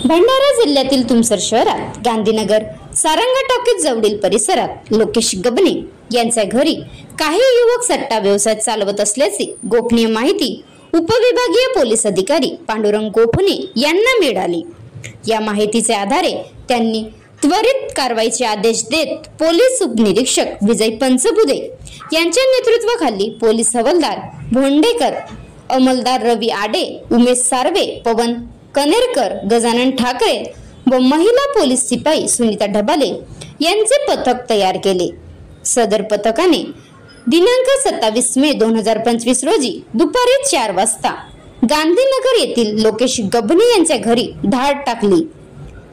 भंडारा जिल्ह्यातील तुमसर शहरात गांधीनगर सारंगा टॉकीज जवळील परिसरात लोकेश गबने यांच्या घरी काही युवक सट्टा व्यवसाय चालवत असल्याची गोपनीय माहिती उपविभागीय पोलीस अधिकारी पांडुरंग गोपने यांना मिळाली। या माहितीच्या आधारे त्यांनी त्वरित कारवाईचे आदेश देत पोलीस उपनिरीक्षक विजय पंचबुदे यांच्या नेतृत्वाखाली पोलीस हवालदार भोंडेकर, अंमलदार रवी आडे, उमेश सार्वे, पवन कनेरकर, गजानन ठाकरे व महिला पोलीस सिपाई सुनीता ढबाले यांचे पथक तयार केले। सदर पथकाने दिनांक 27 मे 2025 रोजी दुपारी 4 वाजता गांधीनगर येथील लोकेश गबने यांच्या घरी धाड टाकली।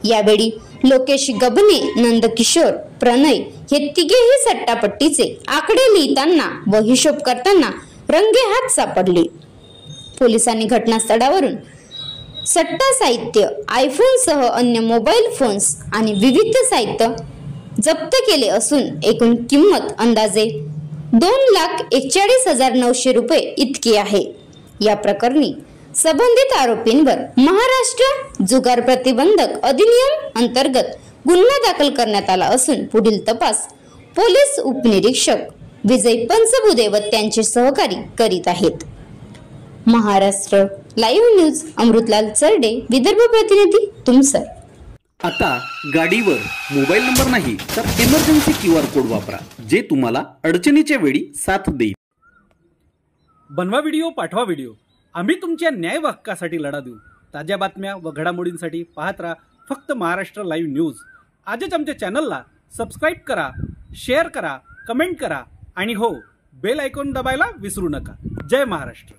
यावेळी लोकेश गबने, नंदकिशोर, प्रणय हे तिघेही सट्टापट्टीचे आकडे लिहिताना व हिशोब करताना रंगेहात सापडले। पोलिसांनी घटनास्थळावरून सट्टा साहित्य, आयफोन सह अन्य मोबाईल फोन्स आणि विविध साहित्य जप्त केले असून एकूण किंमत अंदाजे 2,41,900 रुपये इतकी आहे। या प्रकरणी संबंधित आरोपींवर महाराष्ट्र जुगार प्रतिबंधक अधिनियम अंतर्गत गुन्हा दाखल करण्यात आला असून पुढील तपास पोलीस उपनिरीक्षक विजय पंचबुदे व त्यांचे सहकारी करीत आहेत। महाराष्ट्र लाईव्ह न्यूज अमृतलाल चरडे, विदर्भ प्रतिनिधी, तुमसर। आता गाडीवर मोबाईल नंबर नाही तर इमर्जन्सी QR कोड वापरा, जे तुम्हाला अडचणीच्या वेळी साथ देईल। बनवा व्हिडिओ, पाठवा व्हिडिओ, आम्ही तुमच्या न्याय हक्कासाठी लढा देऊ। ताज्या बातम्या व घडामोडींसाठी पाहत राहा फक्त महाराष्ट्र लाईव्ह न्यूज। आजच आमच्या चॅनलला सबस्क्राईब करा, शेअर करा, कमेंट करा आणि हो, बेल आयकॉन दबायला विसरू नका। जय महाराष्ट्र।